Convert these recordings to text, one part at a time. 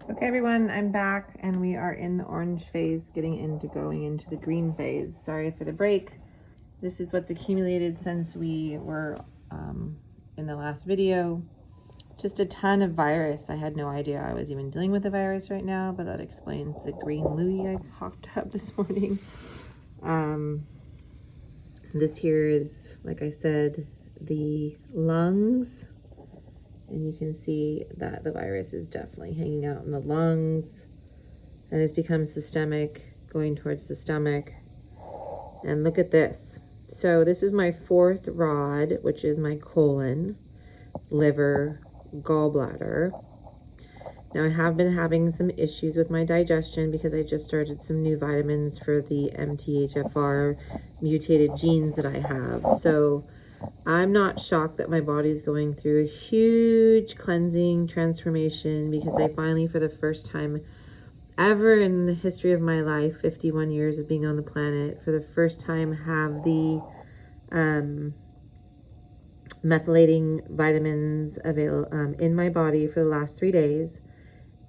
Okay, everyone, I'm back and we are in the orange phase, going into the green phase. Sorry for the break. This is what's accumulated since we were in the last video. Just a ton of virus. I had no idea I was even dealing with a virus right now, but that explains the green Louis I coughed up this morning. This here is, like I said, the lungs. And you can see that the virus is definitely hanging out in the lungs and it's become systemic, going towards the stomach. And look at this. So this is my fourth rod, which is my colon, liver, gallbladder. Now I have been having some issues with my digestion because I just started some new vitamins for the MTHFR mutated genes that I have. So I'm not shocked that my body's going through a huge cleansing transformation because I finally, for the first time ever in the history of my life, 51 years of being on the planet, for the first time have the methylating vitamins available in my body for the last 3 days.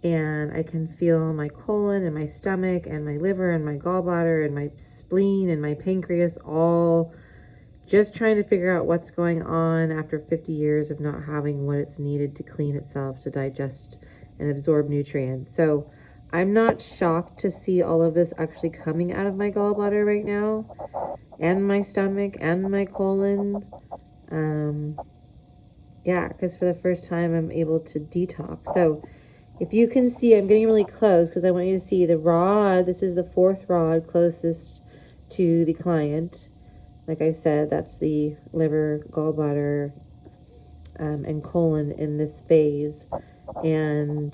And I can feel my colon and my stomach and my liver and my gallbladder and my spleen and my pancreas all just trying to figure out what's going on after 50 years of not having what it's needed to clean itself, to digest and absorb nutrients. So I'm not shocked to see all of this actually coming out of my gallbladder right now, and my stomach and my colon. Yeah, because for the first time I'm able to detox. So if you can see, I'm getting really close because I want you to see the rod. This is the fourth rod closest to the client. Like I said, that's the liver, gallbladder, and colon in this phase. And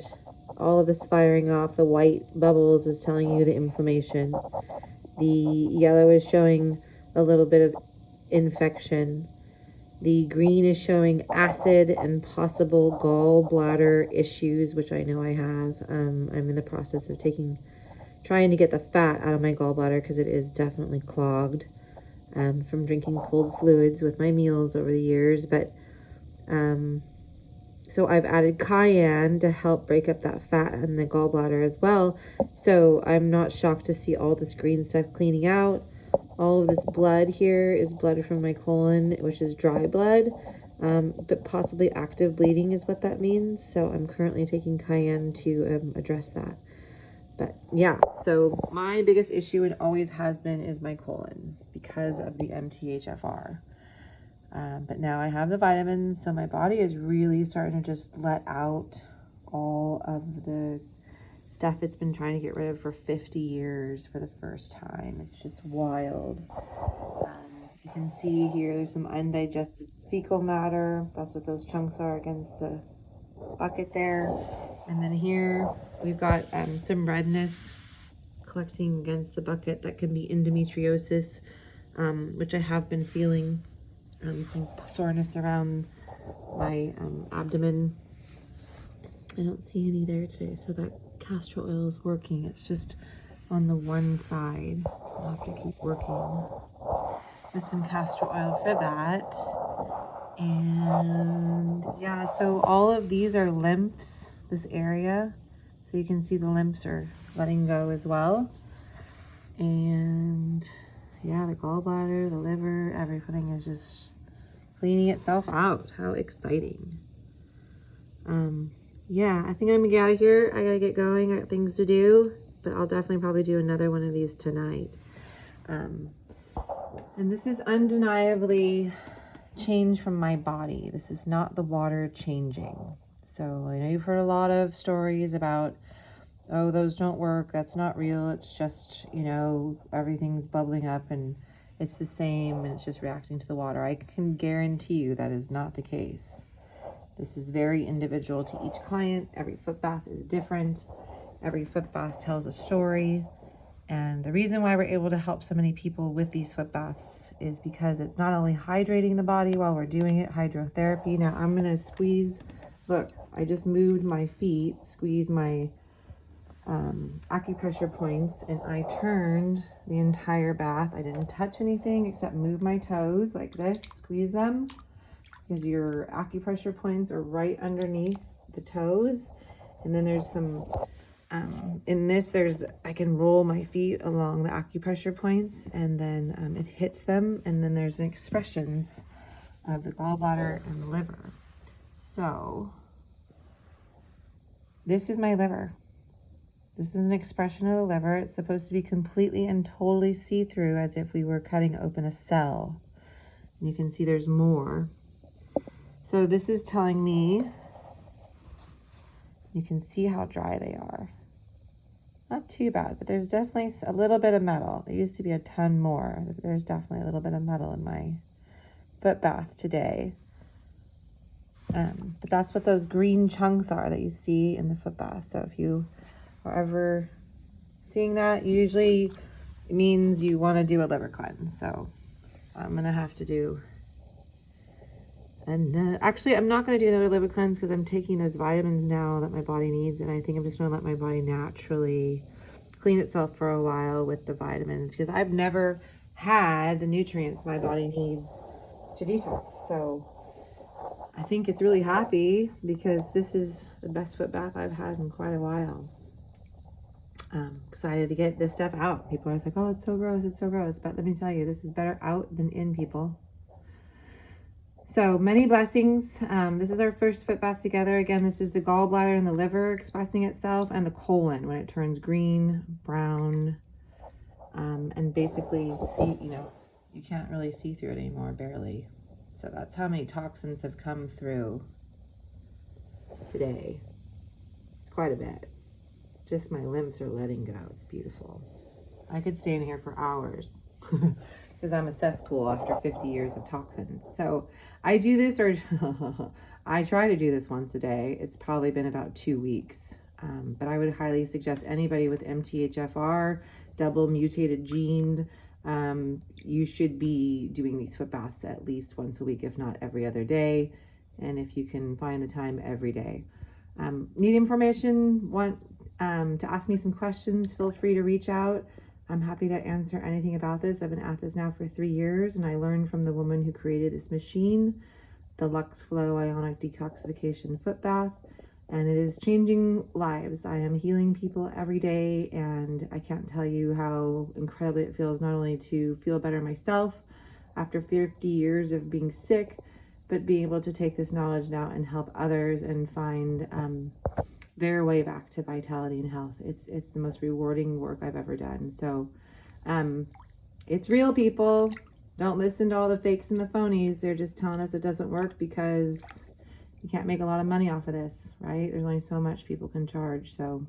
all of this firing off, the white bubbles is telling you the inflammation. The yellow is showing a little bit of infection. The green is showing acid and possible gallbladder issues, which I know I have. I'm in the process of trying to get the fat out of my gallbladder because it is definitely clogged. From drinking cold fluids with my meals over the years. But so I've added cayenne to help break up that fat in the gallbladder as well. So I'm not shocked to see all this green stuff cleaning out. All of this blood here is blood from my colon, which is dry blood, but possibly active bleeding is what that means. So I'm currently taking cayenne to address that. But yeah, so my biggest issue, and always has been, is my colon because of the MTHFR. But now I have the vitamins, so my body is really starting to just let out all of the stuff it's been trying to get rid of for 50 years for the first time. It's just wild. You can see here there's some undigested fecal matter. That's what those chunks are against the bucket there. And then here we've got some redness collecting against the bucket. That can be endometriosis, which I have been feeling. Some soreness around my abdomen. I don't see any there today, so that castor oil is working. It's just on the one side, so I'll have to keep working with some castor oil for that. And yeah, so all of these are lymphs, this area. So you can see the lymphs are letting go as well. And yeah, the gallbladder, the liver, everything is just cleaning itself out. How exciting. Yeah, I think I'm gonna get out of here. I gotta get going. I got things to do, but I'll definitely probably do another one of these tonight. And this is undeniably change from my body. This is not the water changing. So I know you've heard a lot of stories about, oh, those don't work, that's not real, it's just, you know, everything's bubbling up and it's the same and it's just reacting to the water. I can guarantee you that is not the case. This is very individual to each client. Every foot bath is different. Every foot bath tells a story. And the reason why we're able to help so many people with these foot baths is because it's not only hydrating the body while we're doing it, hydrotherapy. Now I'm gonna squeeze, look, I just moved my feet, squeeze my acupressure points, and I turned the entire bath. I didn't touch anything except move my toes like this, squeeze them, because your acupressure points are right underneath the toes. And then there's some, in this, I can roll my feet along the acupressure points, and then it hits them, and then there's expressions of the gallbladder and the liver. So this is my liver. This is an expression of the liver. It's supposed to be completely and totally see-through, as if we were cutting open a cell. And you can see there's more. So this is telling me, you can see how dry they are. Not too bad, but there's definitely a little bit of metal. There used to be a ton more. There's definitely a little bit of metal in my foot bath today. But that's what those green chunks are that you see in the foot bath. So if you are ever seeing that, usually it means you want to do a liver cleanse. So I'm going to have to do, and actually I'm not going to do another liver cleanse because I'm taking those vitamins now that my body needs, and I think I'm just going to let my body naturally clean itself for a while with the vitamins, because I've never had the nutrients my body needs to detox. So I think it's really happy, because this is the best foot bath I've had in quite a while. I'm excited to get this stuff out. People are always like, oh, it's so gross, it's so gross. But let me tell you, this is better out than in, people. So many blessings. This is our first foot bath together. Again, this is the gallbladder and the liver expressing itself, and the colon when it turns green, brown, and basically you can't really see through it anymore, barely. So that's how many toxins have come through today. It's quite a bit. Just my limbs are letting go. It's beautiful. I could stay in here for hours because I'm a cesspool after 50 years of toxins. So I do this, or I try to do this once a day. It's probably been about 2 weeks. But I would highly suggest anybody with MTHFR, double mutated gene, you should be doing these foot baths at least once a week, if not every other day. And if you can find the time, every day. Need information, want to ask me some questions, feel free to reach out. I'm happy to answer anything about this. I've been at this now for 3 years, and I learned from the woman who created this machine, the Lux Flow Ionic Detoxification Foot Bath, and it is changing lives. I am healing people every day, and I can't tell you how incredibly it feels, not only to feel better myself after 50 years of being sick, but being able to take this knowledge now and help others and find their way back to vitality and health. It's the most rewarding work I've ever done. So it's real, people. Don't listen to all the fakes and the phonies. They're just telling us it doesn't work because you can't make a lot of money off of this, right? There's only so much people can charge. So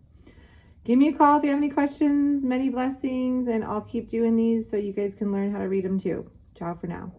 give me a call if you have any questions. Many blessings, and I'll keep doing these so you guys can learn how to read them too. Ciao for now.